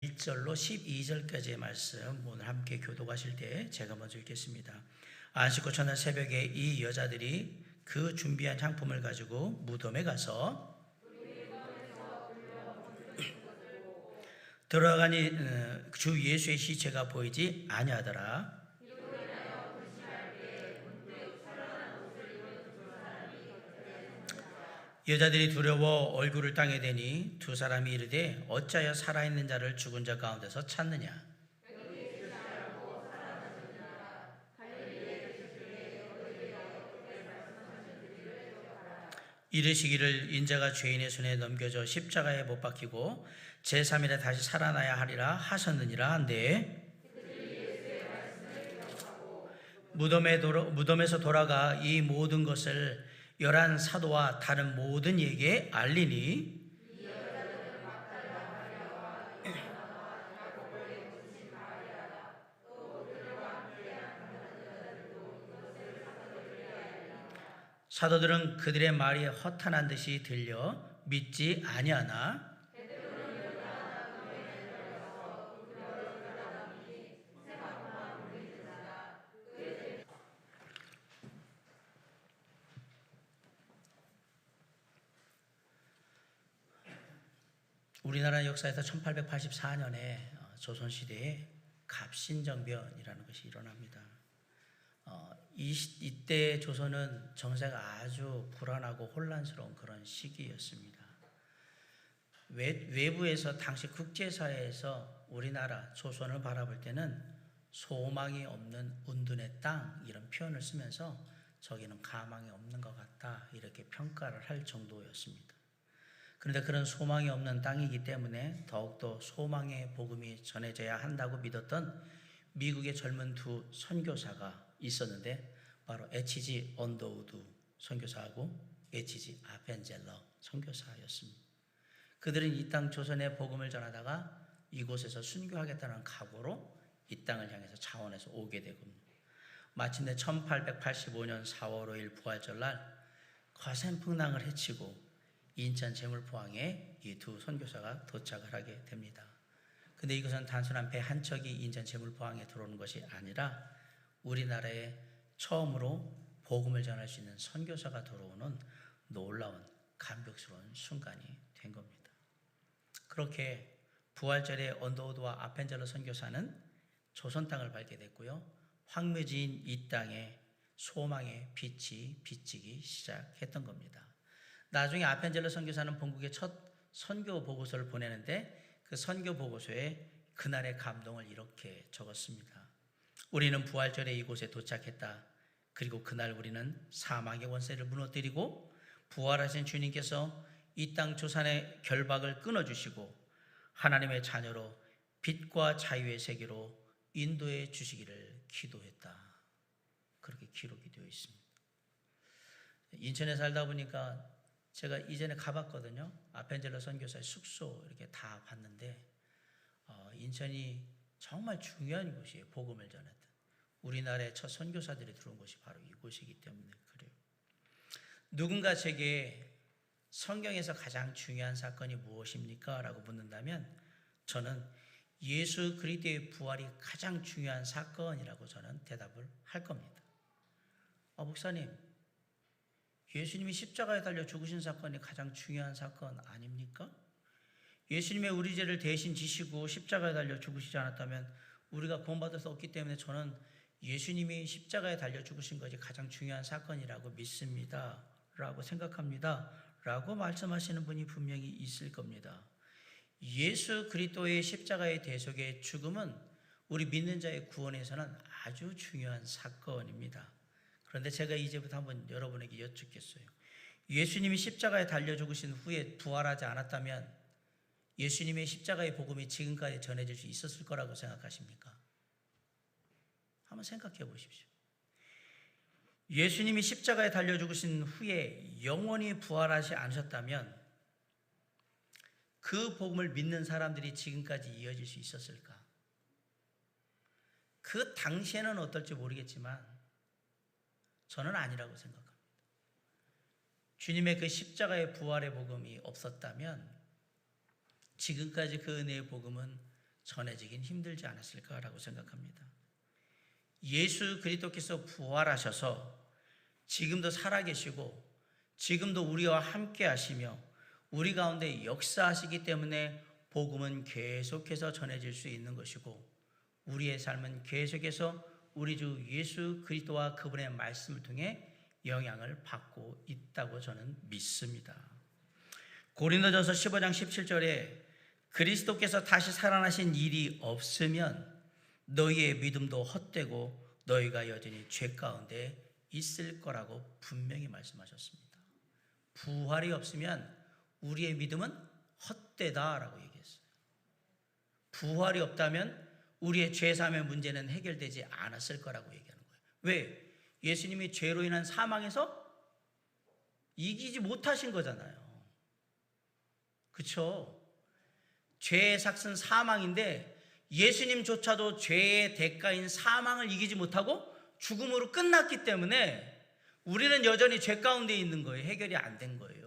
1절로 12절까지의 말씀 오늘 함께 교독하실 때 제가 먼저 읽겠습니다. 안식구 첫날 새벽에 이 여자들이 그 준비한 향품을 가지고 무덤에 가서 들어가니 주 예수의 시체가 보이지 아니하더라. 여자들이 두려워 얼굴을 땅에 대니 두 사람이 이르되 어찌하여 살아있는 자를 죽은 자 가운데서 찾느냐. 이르시기를 인자가 죄인의 손에 넘겨져 십자가에 못 박히고 제3일에 다시 살아나야 하리라 하셨느니라 한데, 무덤에서 돌아가 이 모든 것을 11 사도와 다른 모든 이에게 알리니 사도들은 그들의 말이 허탄한 듯이 들려 믿지 아니하나 우리나라 역사에서 1884년에 조선시대에 갑신정변이라는 것이 일어납니다. 이때 조선은 정세가 아주 불안하고 혼란스러운 그런 시기였습니다. 외부에서 당시 국제사회에서 우리나라 조선을 바라볼 때는 소망이 없는 운둔의 땅 이런 표현을 쓰면서 저기는 가망이 없는 것 같다 이렇게 평가를 할 정도였습니다. 그런데 그런 소망이 없는 땅이기 때문에 더욱더 소망의 복음이 전해져야 한다고 믿었던 미국의 젊은 두 선교사가 있었는데 바로 H.G. 언더우드 선교사하고 H.G. 아펜젤러 선교사였습니다. 그들은 이 땅 조선의 복음을 전하다가 이곳에서 순교하겠다는 각오로 이 땅을 향해서 차원에서 오게 되고 마침내 1885년 4월 5일 부활절날 거센 풍랑을 헤치고 인천 제물포항에 이 두 선교사가 도착을 하게 됩니다. 근데 이것은 단순한 배 한 척이 인천 제물포항에 들어오는 것이 아니라 우리나라에 처음으로 복음을 전할 수 있는 선교사가 들어오는 놀라운 감격스러운 순간이 된 겁니다. 그렇게 부활절에 언더우드와 아펜젤러 선교사는 조선 땅을 밟게 됐고요. 황무지인 이 땅에 소망의 빛이 비치기 시작했던 겁니다. 나중에 아펜젤러 선교사는 본국에 첫 선교 보고서를 보내는데 그 선교 보고서에 그날의 감동을 이렇게 적었습니다. 우리는 부활절에 이곳에 도착했다. 그리고 그날 우리는 사망의 원세를 무너뜨리고 부활하신 주님께서 이 땅 조산의 결박을 끊어주시고 하나님의 자녀로 빛과 자유의 세계로 인도해 주시기를 기도했다. 그렇게 기록이 되어 있습니다. 인천에 살다 보니까 제가 이전에 가봤거든요. 아펜젤러 선교사의 숙소 이렇게 다 봤는데 인천이 정말 중요한 곳이에요. 복음을 전했던 우리나라의 첫 선교사들이 들어온 곳이 바로 이곳이기 때문에 그래요. 누군가 제게 성경에서 가장 중요한 사건이 무엇입니까? 라고 묻는다면 저는 예수 그리스도의 부활이 가장 중요한 사건이라고 저는 대답을 할 겁니다. 목사님, 예수님이 십자가에 달려 죽으신 사건이 가장 중요한 사건 아닙니까? 예수님의 우리 죄를 대신 지시고 십자가에 달려 죽으시지 않았다면 우리가 구원받을 수 없기 때문에 저는 예수님이 십자가에 달려 죽으신 것이 가장 중요한 사건이라고 믿습니다. 라고 생각합니다. 라고 말씀하시는 분이 분명히 있을 겁니다. 예수 그리스도의 십자가의 대속의 죽음은 우리 믿는 자의 구원에서는 아주 중요한 사건입니다. 그런데 제가 이제부터 한번 여러분에게 여쭙겠어요. 예수님이 십자가에 달려 죽으신 후에 부활하지 않았다면 예수님의 십자가의 복음이 지금까지 전해질 수 있었을 거라고 생각하십니까? 한번 생각해 보십시오. 예수님이 십자가에 달려 죽으신 후에 영원히 부활하지 않으셨다면 그 복음을 믿는 사람들이 지금까지 이어질 수 있었을까? 그 당시에는 어떨지 모르겠지만 저는 아니라고 생각합니다. 주님의 그 십자가의 부활의 복음이 없었다면 지금까지 그 은혜의 복음은 전해지긴 힘들지 않았을까라고 생각합니다. 예수 그리스도께서 부활하셔서 지금도 살아계시고 지금도 우리와 함께 하시며 우리 가운데 역사하시기 때문에 복음은 계속해서 전해질 수 있는 것이고 우리의 삶은 계속해서 우리 주 예수 그리스도와 그분의 말씀을 통해 영향을 받고 있다고 저는 믿습니다. 고린도전서 15장 17절에 그리스도께서 다시 살아나신 일이 없으면 너희의 믿음도 헛되고 너희가 여전히 죄 가운데 있을 거라고 분명히 말씀하셨습니다. 부활이 없으면 우리의 믿음은 헛되다라고 얘기했어요. 부활이 없다면 우리의 죄사함의 문제는 해결되지 않았을 거라고 얘기하는 거예요. 왜? 예수님이 죄로 인한 사망에서 이기지 못하신 거잖아요. 그렇죠? 죄의 삭은 사망인데 예수님조차도 죄의 대가인 사망을 이기지 못하고 죽음으로 끝났기 때문에 우리는 여전히 죄 가운데 있는 거예요. 해결이 안 된 거예요.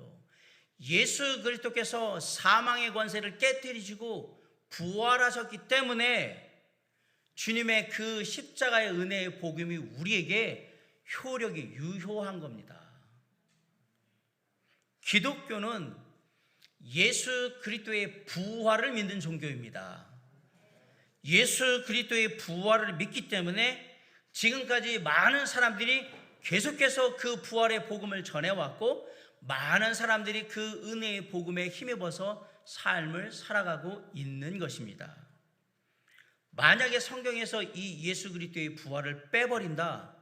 예수 그리스도께서 사망의 권세를 깨뜨리시고 부활하셨기 때문에 주님의 그 십자가의 은혜의 복음이 우리에게 효력이 유효한 겁니다. 기독교는 예수 그리스도의 부활을 믿는 종교입니다. 예수 그리스도의 부활을 믿기 때문에 지금까지 많은 사람들이 계속해서 그 부활의 복음을 전해왔고 많은 사람들이 그 은혜의 복음에 힘입어서 삶을 살아가고 있는 것입니다. 만약에 성경에서 이 예수 그리스도의 부활을 빼버린다,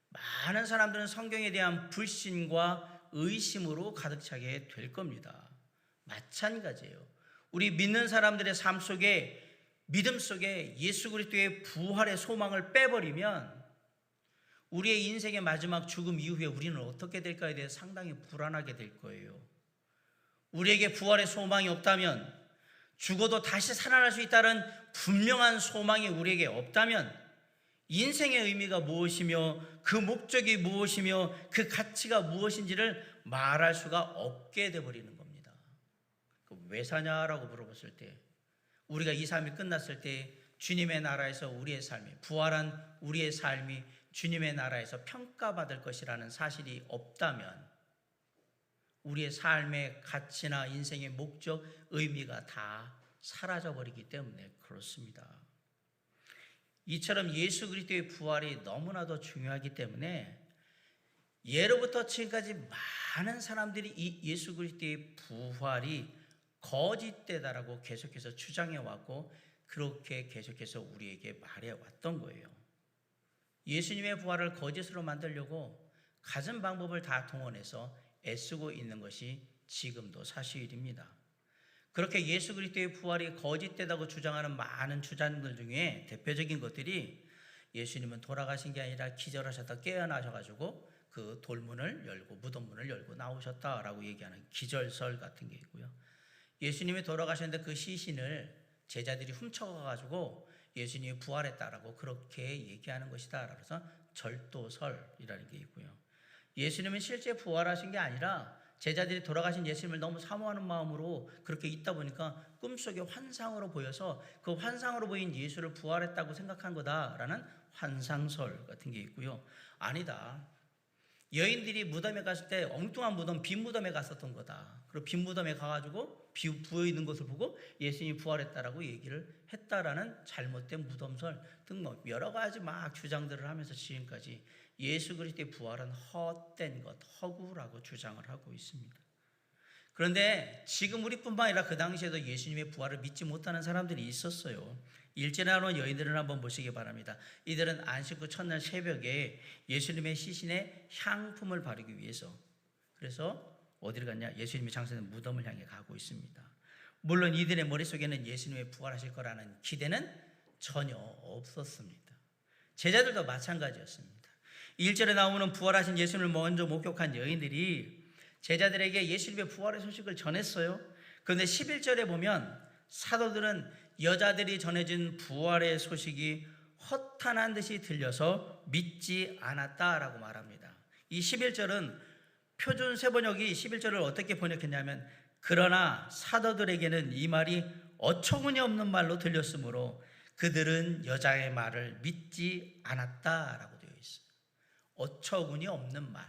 많은 사람들은 성경에 대한 불신과 의심으로 가득 차게 될 겁니다. 마찬가지예요. 우리 믿는 사람들의 삶 속에 믿음 속에 예수 그리스도의 부활의 소망을 빼버리면 우리의 인생의 마지막 죽음 이후에 우리는 어떻게 될까에 대해 상당히 불안하게 될 거예요. 우리에게 부활의 소망이 없다면, 죽어도 다시 살아날 수 있다는 분명한 소망이 우리에게 없다면 인생의 의미가 무엇이며 그 목적이 무엇이며 그 가치가 무엇인지를 말할 수가 없게 되어버리는 겁니다. 왜 사냐라고 물어봤을 때 우리가 이 삶이 끝났을 때 주님의 나라에서 우리의 삶이, 부활한 우리의 삶이 주님의 나라에서 평가받을 것이라는 사실이 없다면 우리의 삶의 가치나 인생의 목적, 의미가 다 사라져버리기 때문에 그렇습니다. 이처럼 예수 그리스도의 부활이 너무나도 중요하기 때문에 예로부터 지금까지 많은 사람들이 이 예수 그리스도의 부활이 거짓되다라고 계속해서 주장해왔고 그렇게 계속해서 우리에게 말해왔던 거예요. 예수님의 부활을 거짓으로 만들려고 갖은 방법을 다 동원해서 애쓰고 있는 것이 지금도 사실입니다. 그렇게 예수 그리스도의 부활이 거짓되다고 주장하는 많은 주장들 중에 대표적인 것들이 예수님은 돌아가신 게 아니라 기절하셨다 깨어나셔가지고 그 돌문을 열고 무덤문을 열고 나오셨다라고 얘기하는 기절설 같은 게 있고요. 예수님이 돌아가셨는데 그 시신을 제자들이 훔쳐가가지고 예수님이 부활했다라고 그렇게 얘기하는 것이다. 그래서 절도설이라는 게 있고요. 예수님은 실제 부활하신 게 아니라 제자들이 돌아가신 예수님을 너무 사모하는 마음으로 그렇게 있다 보니까 꿈속에 환상으로 보여서 그 환상으로 보인 예수를 부활했다고 생각한 거다라는 환상설 같은 게 있고요. 아니다. 여인들이 무덤에 갔을 때 엉뚱한 무덤, 빈 무덤에 갔었던 거다. 그리고 빈 무덤에 가가지고 부어 있는 것을 보고 예수님이 부활했다라고 얘기를 했다라는 잘못된 무덤설 등 여러 가지 막 주장들을 하면서 지금까지 예수 그리스도의 부활은 헛된 것, 허구라고 주장을 하고 있습니다. 그런데 지금 우리뿐만 아니라 그 당시에도 예수님의 부활을 믿지 못하는 사람들이 있었어요. 일제에 나온 여인들을 한번 보시기 바랍니다. 이들은 안식 후 첫날 새벽에 예수님의 시신에 향품을 바르기 위해서 그래서 어디를 갔냐? 예수님이 장사된 무덤을 향해 가고 있습니다. 물론 이들의 머릿속에는 예수님의 부활하실 거라는 기대는 전혀 없었습니다. 제자들도 마찬가지였습니다. 1절에 나오는 부활하신 예수님을 먼저 목격한 여인들이 제자들에게 예수님의 부활의 소식을 전했어요. 그런데 11절에 보면 사도들은 여자들이 전해진 부활의 소식이 허탄한 듯이 들려서 믿지 않았다라고 말합니다. 이 11절은 표준 세번역이 11절을 어떻게 번역했냐면 그러나 사도들에게는 이 말이 어처구니 없는 말로 들렸으므로 그들은 여자의 말을 믿지 않았다라고 되어 있어요. 어처구니 없는 말.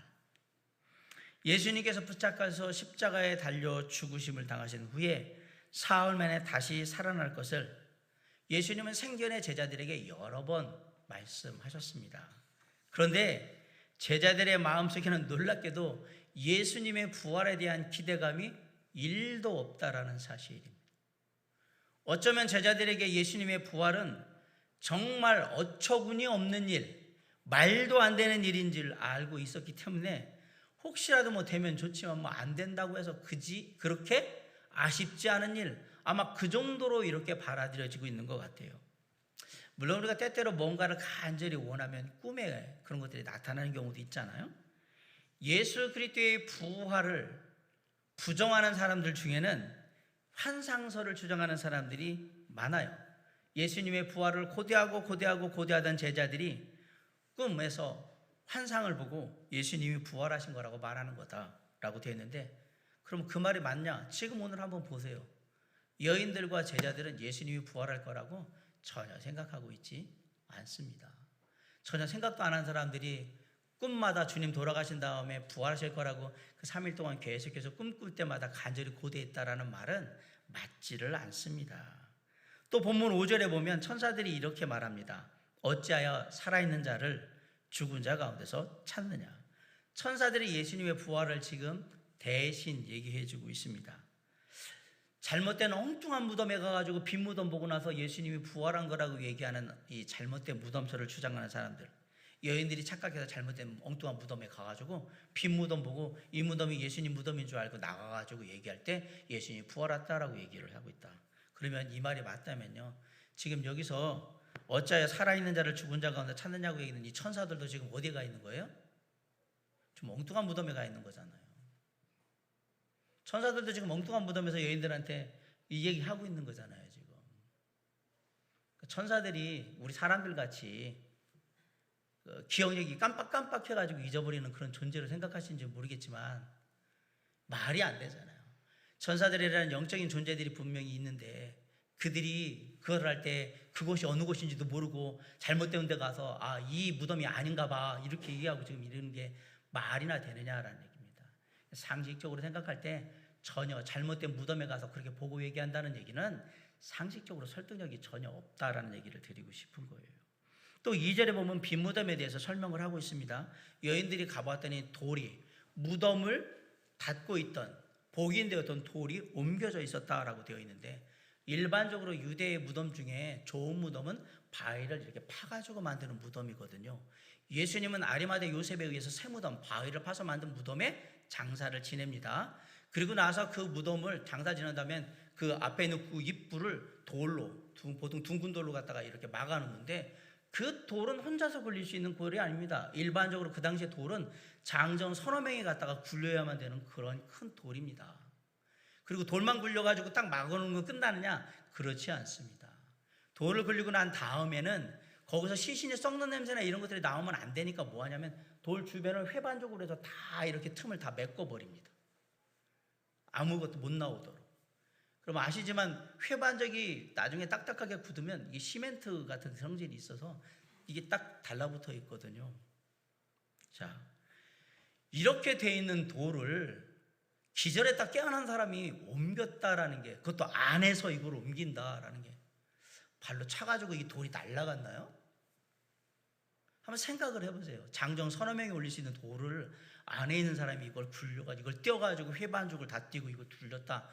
예수님께서 붙잡혀서 십자가에 달려 죽으심을 당하신 후에 사흘 만에 다시 살아날 것을 예수님은 생전에 제자들에게 여러 번 말씀하셨습니다. 그런데 제자들의 마음속에는 놀랍게도 예수님의 부활에 대한 기대감이 1도 없다라는 사실입니다. 어쩌면 제자들에게 예수님의 부활은 정말 어처구니 없는 일, 말도 안 되는 일인 줄 알고 있었기 때문에 혹시라도 뭐 되면 좋지만 뭐 안 된다고 해서 그렇게 아쉽지 않은 일, 아마 그 정도로 이렇게 받아들여지고 있는 것 같아요. 물론 우리가 때때로 뭔가를 간절히 원하면 꿈에 그런 것들이 나타나는 경우도 있잖아요. 예수 그리스도의 부활을 부정하는 사람들 중에는 환상설을 주장하는 사람들이 많아요. 예수님의 부활을 고대하던 제자들이 꿈에서 환상을 보고 예수님이 부활하신 거라고 말하는 거다라고 되어 있는데, 그럼 그 말이 맞냐? 지금 오늘 한번 보세요. 여인들과 제자들은 예수님이 부활할 거라고 전혀 생각하고 있지 않습니다. 전혀 생각도 안 한 사람들이 꿈마다 주님 돌아가신 다음에 부활하실 거라고 그 3일 동안 계속해서 꿈꿀 때마다 간절히 고대했다라는 말은 맞지를 않습니다. 또 본문 5절에 보면 천사들이 이렇게 말합니다. 어찌하여 살아있는 자를 죽은 자 가운데서 찾느냐. 천사들이 예수님의 부활을 지금 대신 얘기해 주고 있습니다. 잘못된 엉뚱한 무덤에 가가지고 빈 무덤 보고 나서 예수님이 부활한 거라고 얘기하는 이 잘못된 무덤설을 주장하는 사람들, 여인들이 착각해서 잘못된 엉뚱한 무덤에 가가지고 빈 무덤 보고 이 무덤이 예수님 무덤인 줄 알고 나가가지고 얘기할 때 예수님이 부활했다라고 얘기를 하고 있다. 그러면 이 말이 맞다면요, 지금 여기서 어찌하여 살아있는 자를 죽은 자 가운데 찾느냐고 얘기하는 이 천사들도 지금 어디에 가 있는 거예요? 좀 엉뚱한 무덤에 가 있는 거잖아요. 천사들도 지금 엉뚱한 무덤에서 여인들한테 이 얘기하고 있는 거잖아요. 지금 천사들이 우리 사람들 같이 기억력이 깜빡깜빡해가지고 잊어버리는 그런 존재로 생각하시는지 모르겠지만 말이 안 되잖아요. 천사들이라는 영적인 존재들이 분명히 있는데 그들이 그걸 할 때 그곳이 어느 곳인지도 모르고 잘못된 데 가서 이 무덤이 아닌가 봐 이렇게 얘기하고 지금 이러는 게 말이나 되느냐라는 얘기입니다. 상식적으로 생각할 때 전혀 잘못된 무덤에 가서 그렇게 보고 얘기한다는 얘기는 상식적으로 설득력이 전혀 없다라는 얘기를 드리고 싶은 거예요. 또 2절에 보면 빈 무덤에 대해서 설명을 하고 있습니다. 여인들이 가보았더니 돌이 무덤을 닫고 있던 복인되었던 돌이 옮겨져 있었다라고 되어 있는데, 일반적으로 유대의 무덤 중에 좋은 무덤은 바위를 이렇게 파가지고 만드는 무덤이거든요. 예수님은 아리마대 요셉에 의해서 새 무덤, 바위를 파서 만든 무덤에 장사를 지냅니다. 그리고 나서 그 무덤을 장사 지낸다면 그 앞에 있는 그 입구를 돌로, 보통 둥근 돌로 갖다가 이렇게 막아놓는데, 그 돌은 혼자서 굴릴 수 있는 돌이 아닙니다. 일반적으로 그 당시에 돌은 장정 서너 명이 갖다가 굴려야만 되는 그런 큰 돌입니다. 그리고 돌만 굴려가지고 딱 막아놓는 건 끝나느냐? 그렇지 않습니다. 돌을 굴리고 난 다음에는 거기서 시신이 썩는 냄새나 이런 것들이 나오면 안 되니까 뭐 하냐면 돌 주변을 회반적으로 해서 다 이렇게 틈을 다 메꿔버립니다. 아무것도 못 나오도록. 그럼 아시지만 회반적이 나중에 딱딱하게 굳으면 이게 시멘트 같은 성질이 있어서 이게 딱 달라붙어 있거든요. 자, 이렇게 돼 있는 돌을 기절에 딱 깨어난 사람이 옮겼다라는 게, 그것도 안에서 이걸 옮긴다라는 게 발로 차가지고 이 돌이 날아갔나요? 한번 생각을 해보세요. 장정 서너 명이 올릴 수 있는 돌을 안에 있는 사람이 이걸 굴려가지고 이걸 떼어가지고 회반죽을 다 띄고 이걸 둘렀다.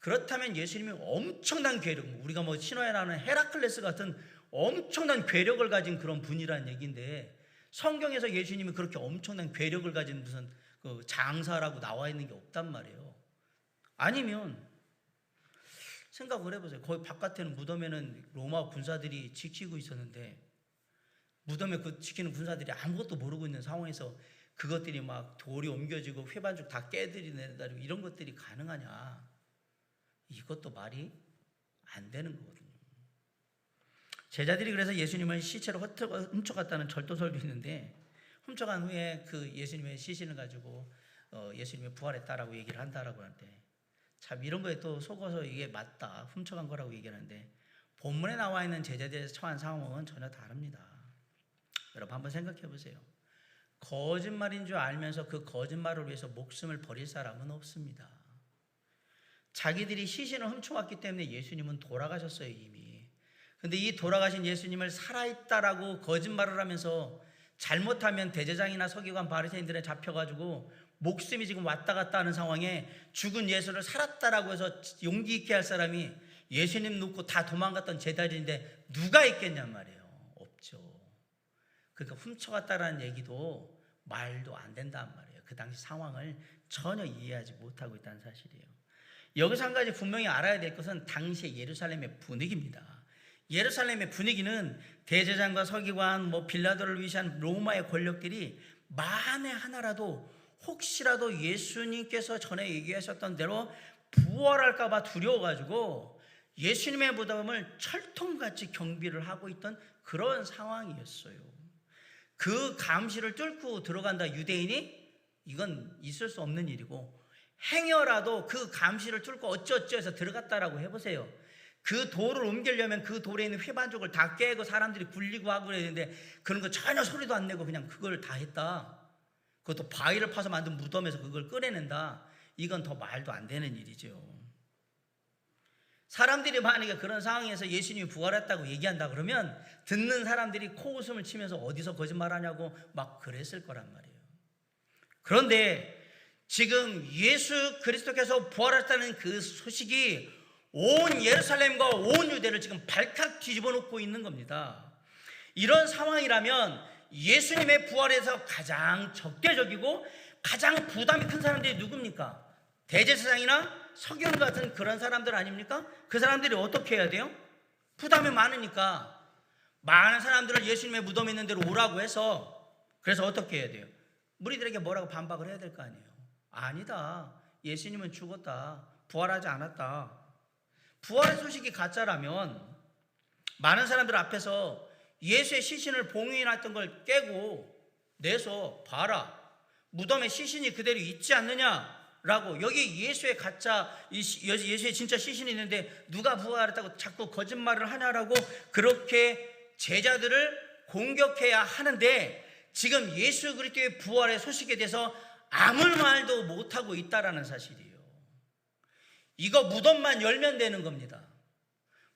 그렇다면 예수님이 엄청난 괴력, 우리가 뭐 신화에 나오는 헤라클레스 같은 엄청난 괴력을 가진 그런 분이라는 얘기인데, 성경에서 예수님이 그렇게 엄청난 괴력을 가진 무슨 그 장사라고 나와 있는 게 없단 말이에요. 아니면 생각을 해보세요. 거기 바깥에는 무덤에는 로마 군사들이 지키고 있었는데, 무덤에 그 지키는 군사들이 아무것도 모르고 있는 상황에서 그것들이 막 돌이 옮겨지고 회반죽 다 깨들이내다 이런 것들이 가능하냐? 이것도 말이 안 되는 거거든요. 제자들이 그래서 예수님을 시체로 훔쳐갔다는 절도설도 있는데, 훔쳐간 후에 그 예수님의 시신을 가지고 예수님이 부활했다라고 얘기를 한다라고 하는데, 참 이런 거에 또 속어서 이게 맞다, 훔쳐간 거라고 얘기하는데 본문에 나와 있는 제자들에서 처한 상황은 전혀 다릅니다. 여러분 한번 생각해 보세요. 거짓말인 줄 알면서 그 거짓말을 위해서 목숨을 버릴 사람은 없습니다. 자기들이 시신을 훔쳐왔기 때문에 예수님은 돌아가셨어요, 이미. 근데 이 돌아가신 예수님을 살아있다라고 거짓말을 하면서 잘못하면 대제장이나 서기관 바리새인들에 잡혀가지고 목숨이 지금 왔다 갔다 하는 상황에 죽은 예수를 살았다라고 해서 용기 있게 할 사람이 예수님 놓고 다 도망갔던 제자들인데 누가 있겠냔 말이에요. 없죠. 그러니까 훔쳐갔다라는 얘기도 말도 안 된단 말이에요. 그 당시 상황을 전혀 이해하지 못하고 있다는 사실이에요. 여기서 한 가지 분명히 알아야 될 것은 당시의 예루살렘의 분위기입니다. 예루살렘의 분위기는 대제장과 서기관, 빌라도를 위시한 로마의 권력들이 만에 하나라도 혹시라도 예수님께서 전에 얘기하셨던 대로 부활할까 봐 두려워가지고 예수님의 무덤을 철통같이 경비를 하고 있던 그런 상황이었어요. 그 감시를 뚫고 들어간다 유대인이 이건 있을 수 없는 일이고, 행여라도 그 감시를 뚫고 어쩌어쩌해서 들어갔다라고 해보세요. 그 돌을 옮기려면 그 돌에 있는 휘반족을 다 깨고 사람들이 굴리고 하고 그래야 되는데 그런 거 전혀 소리도 안 내고 그냥 그걸 다 했다. 그것도 바위를 파서 만든 무덤에서 그걸 꺼내낸다. 이건 더 말도 안 되는 일이죠. 사람들이 만약에 그런 상황에서 예수님이 부활했다고 얘기한다 그러면 듣는 사람들이 코웃음을 치면서 어디서 거짓말하냐고 막 그랬을 거란 말이에요. 그런데 지금 예수 그리스도께서 부활했다는 그 소식이 온 예루살렘과 온 유대를 지금 발칵 뒤집어 놓고 있는 겁니다. 이런 상황이라면 예수님의 부활에서 가장 적대적이고 가장 부담이 큰 사람들이 누굽니까? 대제사장이나 서기관 같은 그런 사람들 아닙니까? 그 사람들이 어떻게 해야 돼요? 부담이 많으니까 많은 사람들을 예수님의 무덤에 있는 데로 오라고 해서, 그래서 어떻게 해야 돼요? 무리들에게 뭐라고 반박을 해야 될 거 아니에요. 아니다, 예수님은 죽었다, 부활하지 않았다. 부활의 소식이 가짜라면 많은 사람들 앞에서 예수의 시신을 봉인했던 걸 깨고 내서 봐라, 무덤에 시신이 그대로 있지 않느냐라고, 여기 예수의 가짜, 예수의 진짜 시신이 있는데 누가 부활했다고 자꾸 거짓말을 하냐라고 그렇게 제자들을 공격해야 하는데, 지금 예수 그리스도의 부활의 소식에 대해서 아무 말도 못하고 있다라는 사실이에요. 이거 무덤만 열면 되는 겁니다.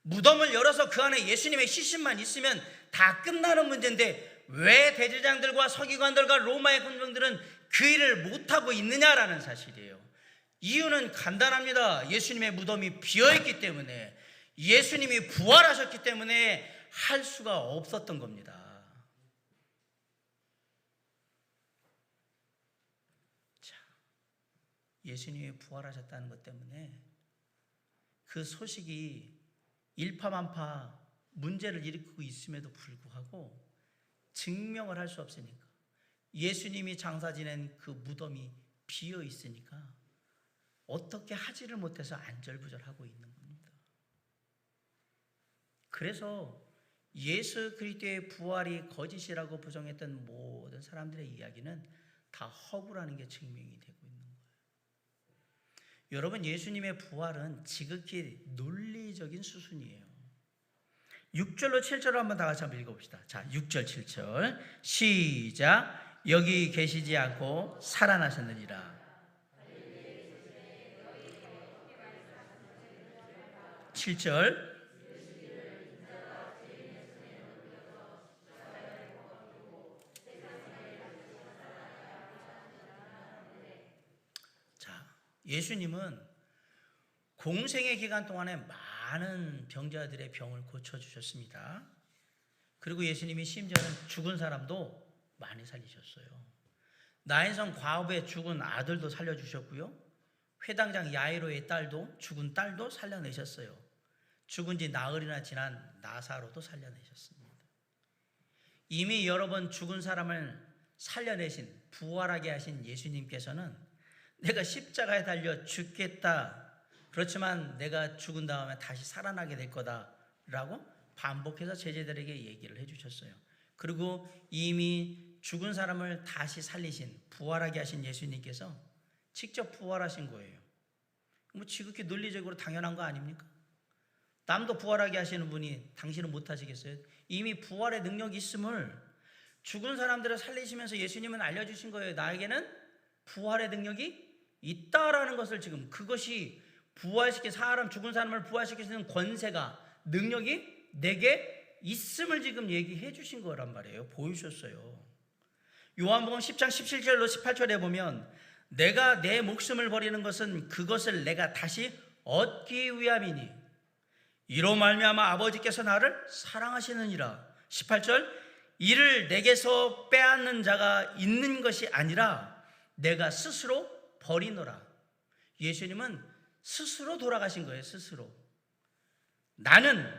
무덤을 열어서 그 안에 예수님의 시신만 있으면 다 끝나는 문제인데 왜 대제장들과 서기관들과 로마의 군병들은 그 일을 못하고 있느냐라는 사실이에요. 이유는 간단합니다. 예수님의 무덤이 비어있기 때문에, 예수님이 부활하셨기 때문에 할 수가 없었던 겁니다. 자, 예수님이 부활하셨다는 것 때문에 그 소식이 일파만파 문제를 일으키고 있음에도 불구하고 증명을 할 수 없으니까, 예수님이 장사 지낸 그 무덤이 비어 있으니까 어떻게 하지를 못해서 안절부절하고 있는 겁니다. 그래서 예수 그리스도의 부활이 거짓이라고 부정했던 모든 사람들의 이야기는 다 허구라는 게 증명이 되고 있는 거예요. 여러분, 예수님의 부활은 지극히 논리적인 수순이에요. 6절로 7절을 한번 다 같이 한번 읽어봅시다. 자, 6절 7절 시작. 여기 계시지 않고 살아나셨느니라. 7절 예수님은 공생의 기간 동안에 많은 병자들의 병을 고쳐주셨습니다. 그리고 예수님이 심지어는 죽은 사람도 많이 살리셨어요. 나인성 과부의 죽은 아들도 살려주셨고요, 회당장 야이로의 딸도, 죽은 딸도 살려내셨어요. 죽은 지 나흘이나 지난 나사로도 살려내셨습니다. 이미 여러 번 죽은 사람을 살려내신, 부활하게 하신 예수님께서는 내가 십자가에 달려 죽겠다, 그렇지만 내가 죽은 다음에 다시 살아나게 될 거다라고 반복해서 제자들에게 얘기를 해주셨어요. 그리고 이미 죽은 사람을 다시 살리신, 부활하게 하신 예수님께서 직접 부활하신 거예요. 뭐 지극히 논리적으로 당연한 거 아닙니까? 남도 부활하게 하시는 분이 당신은 못하시겠어요? 이미 부활의 능력이 있음을 죽은 사람들을 살리시면서 예수님은 알려주신 거예요. 나에게는 부활의 능력이 있다라는 것을, 지금 그것이 사람, 죽은 사람을 부활시키는 권세가, 능력이 내게 있음을 지금 얘기해 주신 거란 말이에요. 보여주셨어요. 요한복음 10장 17절로 18절에 보면, 내가 내 목숨을 버리는 것은 그것을 내가 다시 얻기 위함이니 이로 말미암아 아버지께서 나를 사랑하시느니라. 18절, 이를 내게서 빼앗는 자가 있는 것이 아니라 내가 스스로 버리노라. 예수님은 스스로 돌아가신 거예요. 스스로. 나는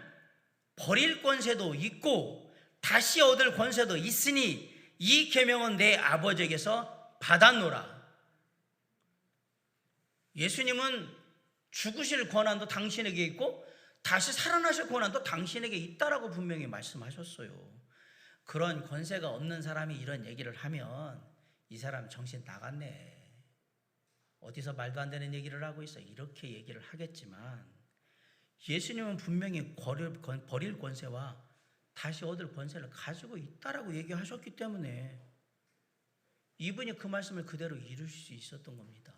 버릴 권세도 있고 다시 얻을 권세도 있으니 이 계명은 내 아버지에게서 받았노라. 예수님은 죽으실 권한도 당신에게 있고 다시 살아나실 권한도 당신에게 있다라고 분명히 말씀하셨어요. 그런 권세가 없는 사람이 이런 얘기를 하면 이 사람 정신 나갔네, 어디서 말도 안 되는 얘기를 하고 있어, 이렇게 얘기를 하겠지만, 예수님은 분명히 버릴 권세와 다시 얻을 권세를 가지고 있다라고 얘기하셨기 때문에 이분이 그 말씀을 그대로 이룰 수 있었던 겁니다.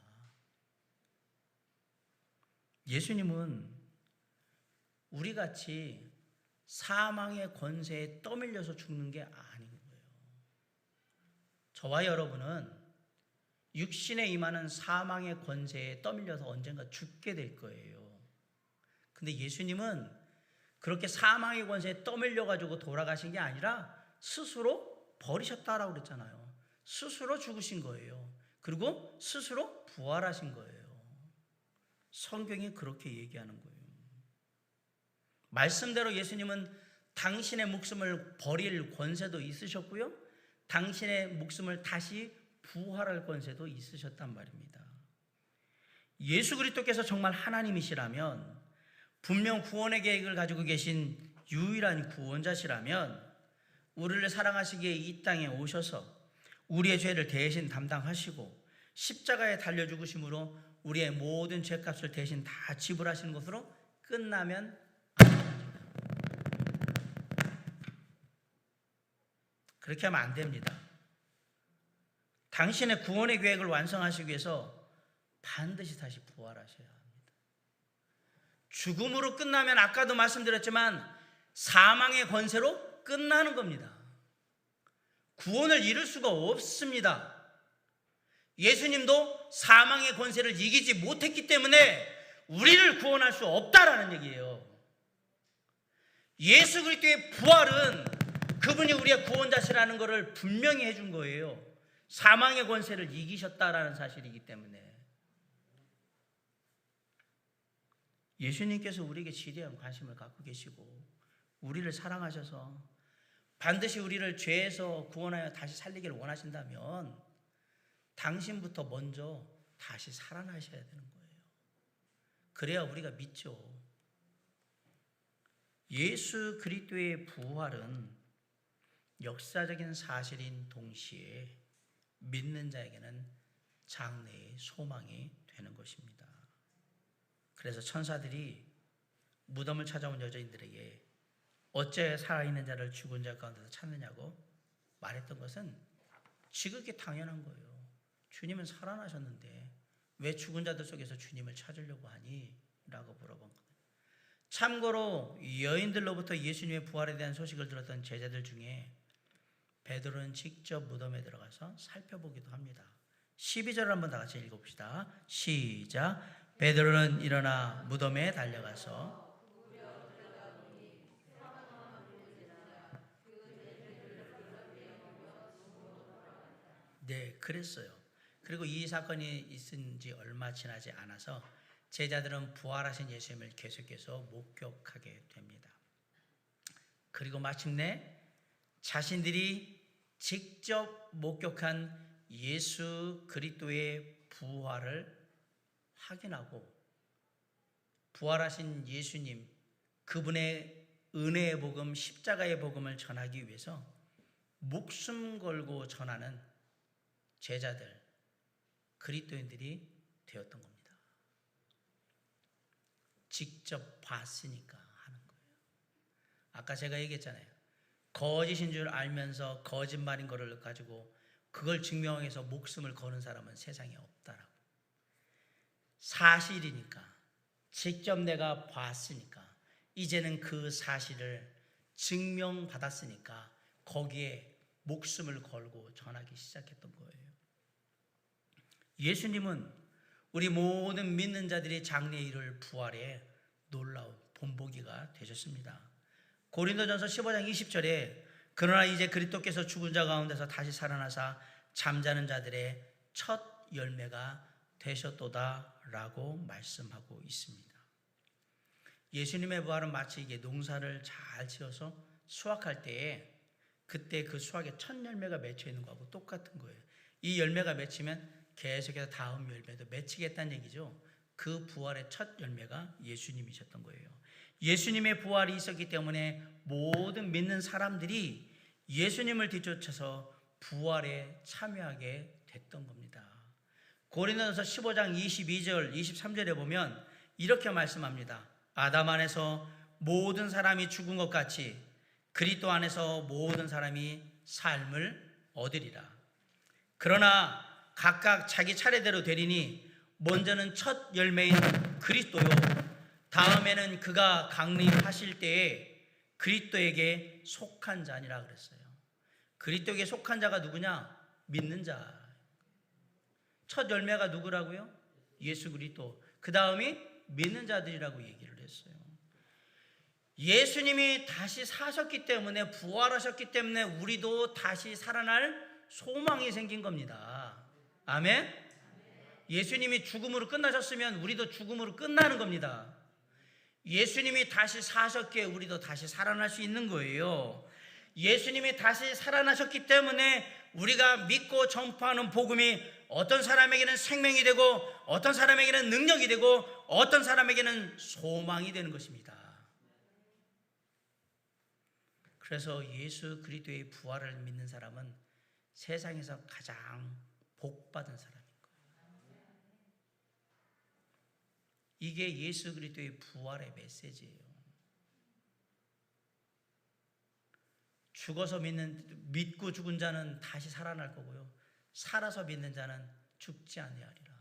예수님은 우리같이 사망의 권세에 떠밀려서 죽는 게 아닌 거예요. 저와 여러분은 육신에 임하는 사망의 권세에 떠밀려서 언젠가 죽게 될 거예요. 근데 예수님은 그렇게 사망의 권세에 떠밀려가지고 돌아가신 게 아니라 스스로 버리셨다라고 그랬잖아요. 스스로 죽으신 거예요. 그리고 스스로 부활하신 거예요. 성경이 그렇게 얘기하는 거예요. 말씀대로 예수님은 당신의 목숨을 버릴 권세도 있으셨고요, 당신의 목숨을 다시 부활할 권세도 있으셨단 말입니다. 예수 그리스도께서 정말 하나님이시라면, 분명 구원의 계획을 가지고 계신 유일한 구원자시라면 우리를 사랑하시기에 이 땅에 오셔서 우리의 죄를 대신 담당하시고 십자가에 달려 죽으심으로 우리의 모든 죄값을 대신 다 지불하시는 것으로 끝나면 안 됩니다. 그렇게 하면 안 됩니다. 당신의 구원의 계획을 완성하시기 위해서 반드시 다시 부활하셔야 합니다. 죽음으로 끝나면 아까도 말씀드렸지만 사망의 권세로 끝나는 겁니다. 구원을 이룰 수가 없습니다. 예수님도 사망의 권세를 이기지 못했기 때문에 우리를 구원할 수 없다라는 얘기예요. 예수 그리스도의 부활은 그분이 우리의 구원자시라는 것을 분명히 해준 거예요. 사망의 권세를 이기셨다라는 사실이기 때문에. 예수님께서 우리에게 지대한 관심을 갖고 계시고 우리를 사랑하셔서 반드시 우리를 죄에서 구원하여 다시 살리기를 원하신다면 당신부터 먼저 다시 살아나셔야 되는 거예요. 그래야 우리가 믿죠. 예수 그리스도의 부활은 역사적인 사실인 동시에 믿는 자에게는 장래의 소망이 되는 것입니다. 그래서 천사들이 무덤을 찾아온 여자인들에게 어째 살아있는 자를 죽은 자 가운데서 찾느냐고 말했던 것은 지극히 당연한 거예요. 주님은 살아나셨는데 왜 죽은 자들 속에서 주님을 찾으려고 하니? 라고 물어본 거예요. 참고로 여인들로부터 예수님의 부활에 대한 소식을 들었던 제자들 중에 베드로는 직접 무덤에 들어가서 살펴보기도 합니다. 12절을 한번 다 같이 읽어봅시다. 시작. 베드로는 일어나 무덤에 달려가서 네, 그랬어요. 그리고 이 사건이 있은 지 얼마 지나지 않아서 제자들은 부활하신 예수님을 계속해서 목격하게 됩니다. 그리고 마침내 자신들이 직접 목격한 예수 그리스도의 부활을 확인하고 부활하신 예수님, 그분의 은혜의 복음, 십자가의 복음을 전하기 위해서 목숨 걸고 전하는 제자들, 그리스도인들이 되었던 겁니다. 직접 봤으니까 하는 거예요. 아까 제가 얘기했잖아요. 거짓인 줄 알면서 거짓말인 거를 가지고 그걸 증명하기 위해서 목숨을 거는 사람은 세상에 없다라고. 사실이니까, 직접 내가 봤으니까, 이제는 그 사실을 증명받았으니까 거기에 목숨을 걸고 전하기 시작했던 거예요. 예수님은 우리 모든 믿는 자들이 장래에 이룰 부활의 놀라운 본보기가 되셨습니다. 고린도전서 15장 20절에 그러나 이제 그리스도께서 죽은 자 가운데서 다시 살아나사 잠자는 자들의 첫 열매가 되셨도다라고 말씀하고 있습니다. 예수님의 부활은 마치 이게 농사를 잘 지어서 수확할 때에 그때 그 수확에 첫 열매가 맺혀 있는 거하고 똑같은 거예요. 이 열매가 맺히면 계속해서 다음 열매도 맺히겠다는 얘기죠. 그 부활의 첫 열매가 예수님이셨던 거예요. 예수님의 부활이 있었기 때문에 모든 믿는 사람들이 예수님을 뒤쫓아서 부활에 참여하게 됐던 겁니다. 고린도전서 15장 22절 23절에 보면 이렇게 말씀합니다. 아담 안에서 모든 사람이 죽은 것 같이 그리스도 안에서 모든 사람이 삶을 얻으리라. 그러나 각각 자기 차례대로 되리니 먼저는 첫 열매인 그리스도요, 다음에는 그가 강림하실 때에 그리스도에게 속한 자니라 그랬어요. 그리스도에게 속한 자가 누구냐? 믿는 자. 첫 열매가 누구라고요? 예수 그리스도. 그 다음이 믿는 자들이라고 얘기를 했어요. 예수님이 다시 사셨기 때문에, 부활하셨기 때문에 우리도 다시 살아날 소망이 생긴 겁니다. 아멘? 예수님이 죽음으로 끝나셨으면 우리도 죽음으로 끝나는 겁니다. 예수님이 다시 사셨기에 우리도 다시 살아날 수 있는 거예요. 예수님이 다시 살아나셨기 때문에 우리가 믿고 전파하는 복음이 어떤 사람에게는 생명이 되고 어떤 사람에게는 능력이 되고 어떤 사람에게는 소망이 되는 것입니다. 그래서 예수 그리스도의 부활을 믿는 사람은 세상에서 가장 복받은 사람인 거예요. 이게 예수 그리스도의 부활의 메시지예요. 죽어서 믿고 죽은 자는 다시 살아날 거고요, 살아서 믿는 자는 죽지 아니하리라.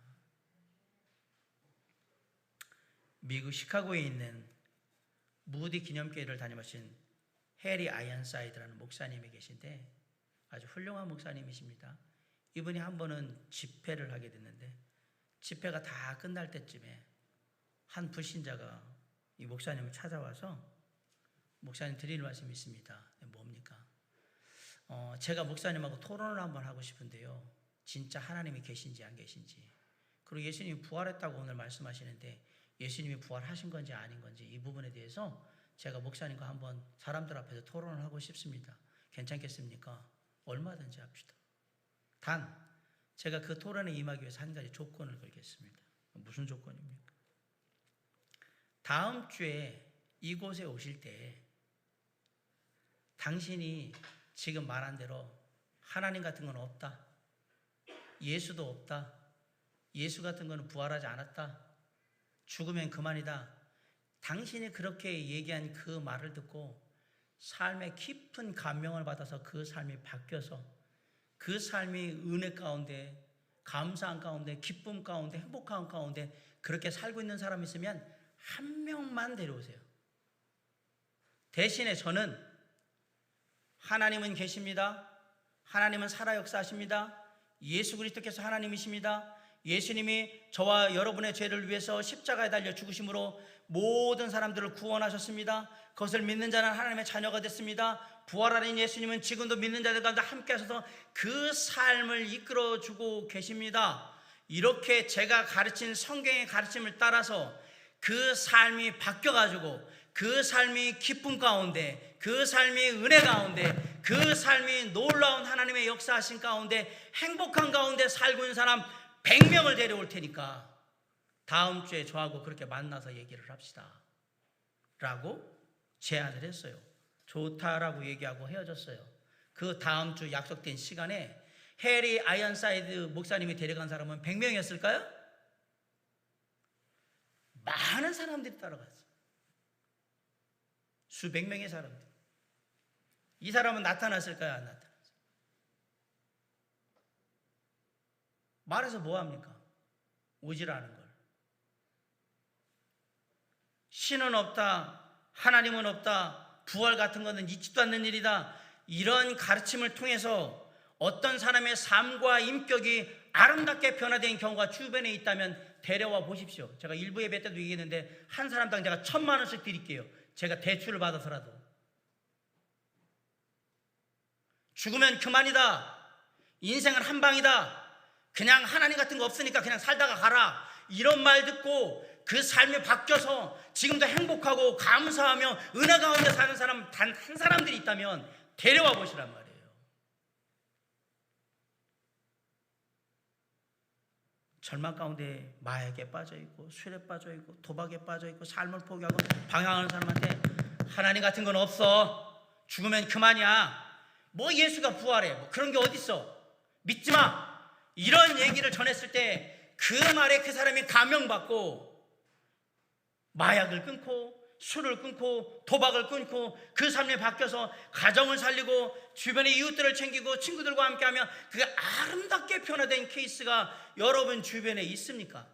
미국 시카고에 있는 무디 기념교회를 다녀오신 해리 아이언사이드라는 목사님이 계신데 아주 훌륭한 목사님이십니다. 이분이 한 번은 집회를 하게 됐는데 집회가 다 끝날 때쯤에 한 불신자가 이 목사님을 찾아와서 목사님 드릴 말씀이 있습니다. 뭡니까? 제가 목사님하고 토론을 한번 하고 싶은데요, 진짜 하나님이 계신지 안 계신지, 그리고 예수님이 부활했다고 오늘 말씀하시는데 예수님이 부활하신 건지 아닌 건지 이 부분에 대해서 제가 목사님과 한번 사람들 앞에서 토론을 하고 싶습니다. 괜찮겠습니까? 얼마든지 합시다. 단 제가 그 토론에 임하기 위해서 한 가지 조건을 걸겠습니다. 무슨 조건입니까? 다음 주에 이곳에 오실 때 당신이 지금 말한 대로 하나님 같은 건 없다, 예수도 없다, 예수 같은 거는 부활하지 않았다, 죽으면 그만이다, 당신이 그렇게 얘기한 그 말을 듣고 삶에 깊은 감명을 받아서 그 삶이 바뀌어서 그 삶이 은혜 가운데, 감사한 가운데, 기쁨 가운데, 행복한 가운데 그렇게 살고 있는 사람이 있으면 한 명만 데려오세요. 대신에 저는 하나님은 계십니다, 하나님은 살아 역사하십니다, 예수 그리스도께서 하나님이십니다, 예수님이 저와 여러분의 죄를 위해서 십자가에 달려 죽으심으로 모든 사람들을 구원하셨습니다. 그것을 믿는 자는 하나님의 자녀가 됐습니다. 부활하신 예수님은 지금도 믿는 자들 가운데 함께 하셔서 그 삶을 이끌어주고 계십니다. 이렇게 제가 가르친 성경의 가르침을 따라서 그 삶이 바뀌어가지고 그 삶이 기쁨 가운데, 그 삶이 은혜 가운데, 그 삶이 놀라운 하나님의 역사하신 가운데 행복한 가운데 살고 있는 사람 100명을 데려올 테니까 다음 주에 저하고 그렇게 만나서 얘기를 합시다 라고 제안을 했어요. 좋다라고 얘기하고 헤어졌어요. 그 다음 주 약속된 시간에 해리 아이언사이드 목사님이 데려간 사람은 100명이었을까요? 많은 사람들이 따라갔어요. 수백 명의 사람들. 이 사람은 나타났을까요? 안 나타났어요? 말해서 뭐합니까? 오질 않은 걸. 신은 없다, 하나님은 없다, 부활 같은 것은 있지도 않는 일이다, 이런 가르침을 통해서 어떤 사람의 삶과 인격이 아름답게 변화된 경우가 주변에 있다면 데려와 보십시오. 제가 일부 예배 때도 얘기했는데 한 사람당 제가 1,000만 원씩 드릴게요. 제가 대출을 받아서라도. 죽으면 그만이다, 인생은 한 방이다, 그냥 하나님 같은 거 없으니까 그냥 살다가 가라, 이런 말 듣고 그 삶이 바뀌어서 지금도 행복하고 감사하며 은혜 가운데 사는 사람 단 한 사람들이 있다면 데려와 보시란 말이에요. 절망 가운데 마약에 빠져있고 술에 빠져있고 도박에 빠져있고 삶을 포기하고 방황하는 사람한테 하나님 같은 건 없어, 죽으면 그만이야, 뭐 예수가 부활해, 뭐 그런 게 어딨어, 믿지 마, 이런 얘기를 전했을 때 그 말에 그 사람이 감명받고 마약을 끊고 술을 끊고 도박을 끊고 그 삶이 바뀌어서 가정을 살리고 주변의 이웃들을 챙기고 친구들과 함께하면 그게 아름답게 변화된 케이스가 여러분 주변에 있습니까?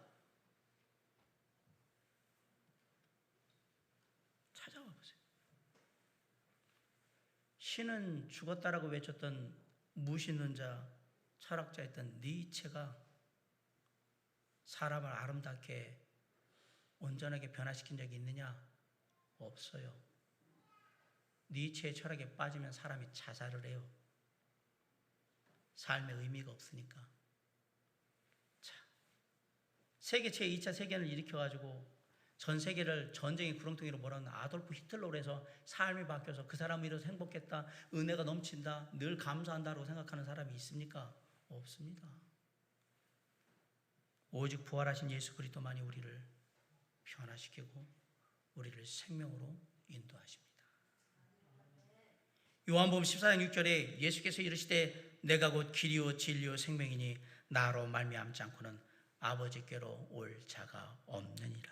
찾아와 보세요. 신은 죽었다라고 외쳤던 무신론자 철학자였던 니체가 사람을 아름답게 온전하게 변화시킨 적이 있느냐? 없어요. 니체의 철학에 빠지면 사람이 자살을 해요. 삶의 의미가 없으니까. 자, 세계 제2차 세계를 일으켜가지고 전 세계를 전쟁의 구렁텅이로 몰아넣은 아돌프 히틀러로 해서 삶이 바뀌어서 그 사람을 이뤄서 행복했다, 은혜가 넘친다, 늘 감사한다고 생각하는 사람이 있습니까? 없습니다. 오직 부활하신 예수 그리스도만이 우리를 변화시키고 우리를 생명으로 인도하십니다. 요한복음 14장 6절에 예수께서 이르시되 내가 곧 길이요 진리요 생명이니 나로 말미암지 않고는 아버지께로 올 자가 없느니라.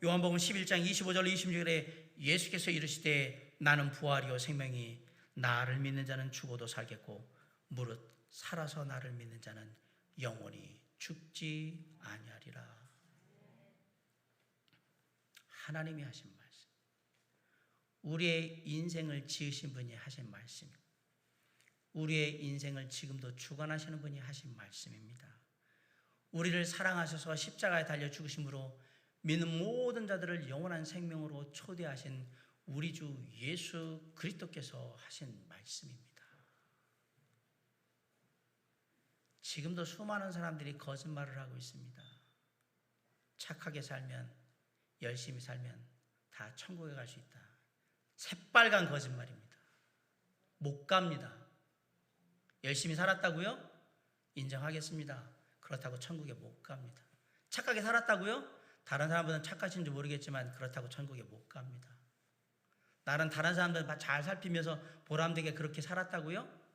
요한복음 11장 25절 26절에 예수께서 이르시되 나는 부활이요 생명이 나를 믿는 자는 죽어도 살겠고 무릇 살아서 나를 믿는 자는 영원히 죽지 아니하리라. 하나님이 하신 말씀, 우리의 인생을 지으신 분이 하신 말씀, 우리의 인생을 지금도 주관하시는 분이 하신 말씀입니다. 우리를 사랑하셔서 십자가에 달려 죽으심으로 믿는 모든 자들을 영원한 생명으로 초대하신 우리 주 예수 그리스도께서 하신 말씀입니다. 지금도 수많은 사람들이 거짓말을 하고 있습니다. 착하게 살면, 열심히 살면 다 천국에 갈 수 있다. 새빨간 거짓말입니다. 못 갑니다. 열심히 살았다고요? 인정하겠습니다. 그렇다고 천국에 못 갑니다. 착하게 살았다고요? 다른 사람보다는 착하신지 모르겠지만 그렇다고 천국에 못 갑니다. 나는 다른 사람들 잘 살피면서 보람되게 그렇게 살았다고요?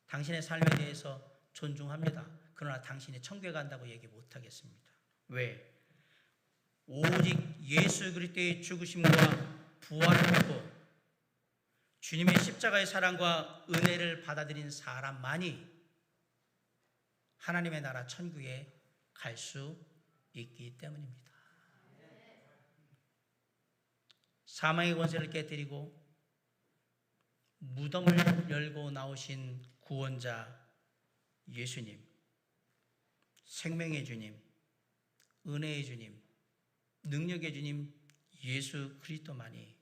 당신의 삶에 대해서 존중합니다. 그러나 당신이 천국에 간다고 얘기 못하겠습니다. 왜? 오직 예수 그리스도의 죽으심과 부활을 믿고 주님의 십자가의 사랑과 은혜를 받아들인 사람만이 하나님의 나라 천국에 갈 수 있기 때문입니다. 사망의 권세를 깨뜨리고 무덤을 열고 나오신 구원자 예수님, 생명의 주님, 은혜의 주님, 능력의 주님 예수 그리스도만이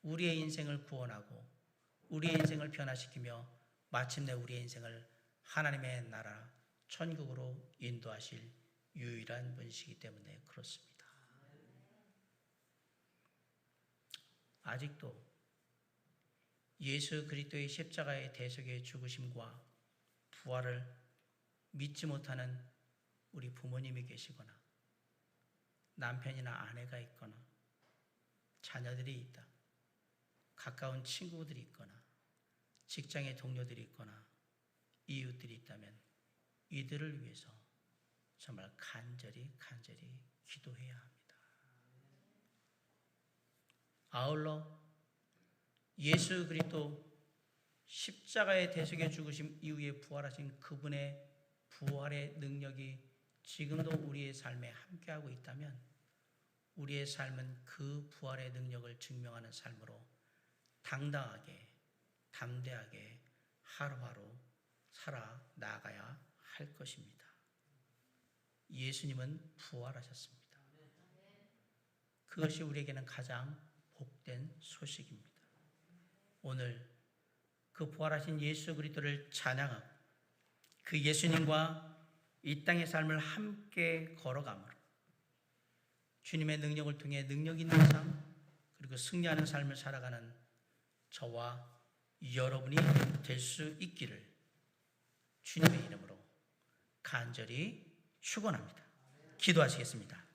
우리의 인생을 구원하고 우리의 인생을 변화시키며 마침내 우리의 인생을 하나님의 나라 천국으로 인도하실 유일한 분이시기 때문에 그렇습니다. 아직도 예수 그리스도의 십자가의 대속의 죽으심과 부활을 믿지 못하는 우리 부모님이 계시거나 남편이나 아내가 있거나 자녀들이 있다, 가까운 친구들이 있거나 직장의 동료들이 있거나 이웃들이 있다면 이들을 위해서 정말 간절히 기도해야 합니다. 아울러 예수 그리스도 십자가의 대속에 죽으심 이후에 부활하신 그분의 부활의 능력이 지금도 우리의 삶에 함께하고 있다면 우리의 삶은 그 부활의 능력을 증명하는 삶으로 당당하게 담대하게 하루하루 살아나가야 할 것입니다. 예수님은 부활하셨습니다. 그것이 우리에게는 가장 복된 소식입니다. 오늘 그 부활하신 예수 그리스도를 찬양하고 그 예수님과 이 땅의 삶을 함께 걸어감으로 주님의 능력을 통해 능력 있는 삶 그리고 승리하는 삶을 살아가는 저와 여러분이 될 수 있기를 주님의 이름으로 간절히 축원합니다. 기도하시겠습니다.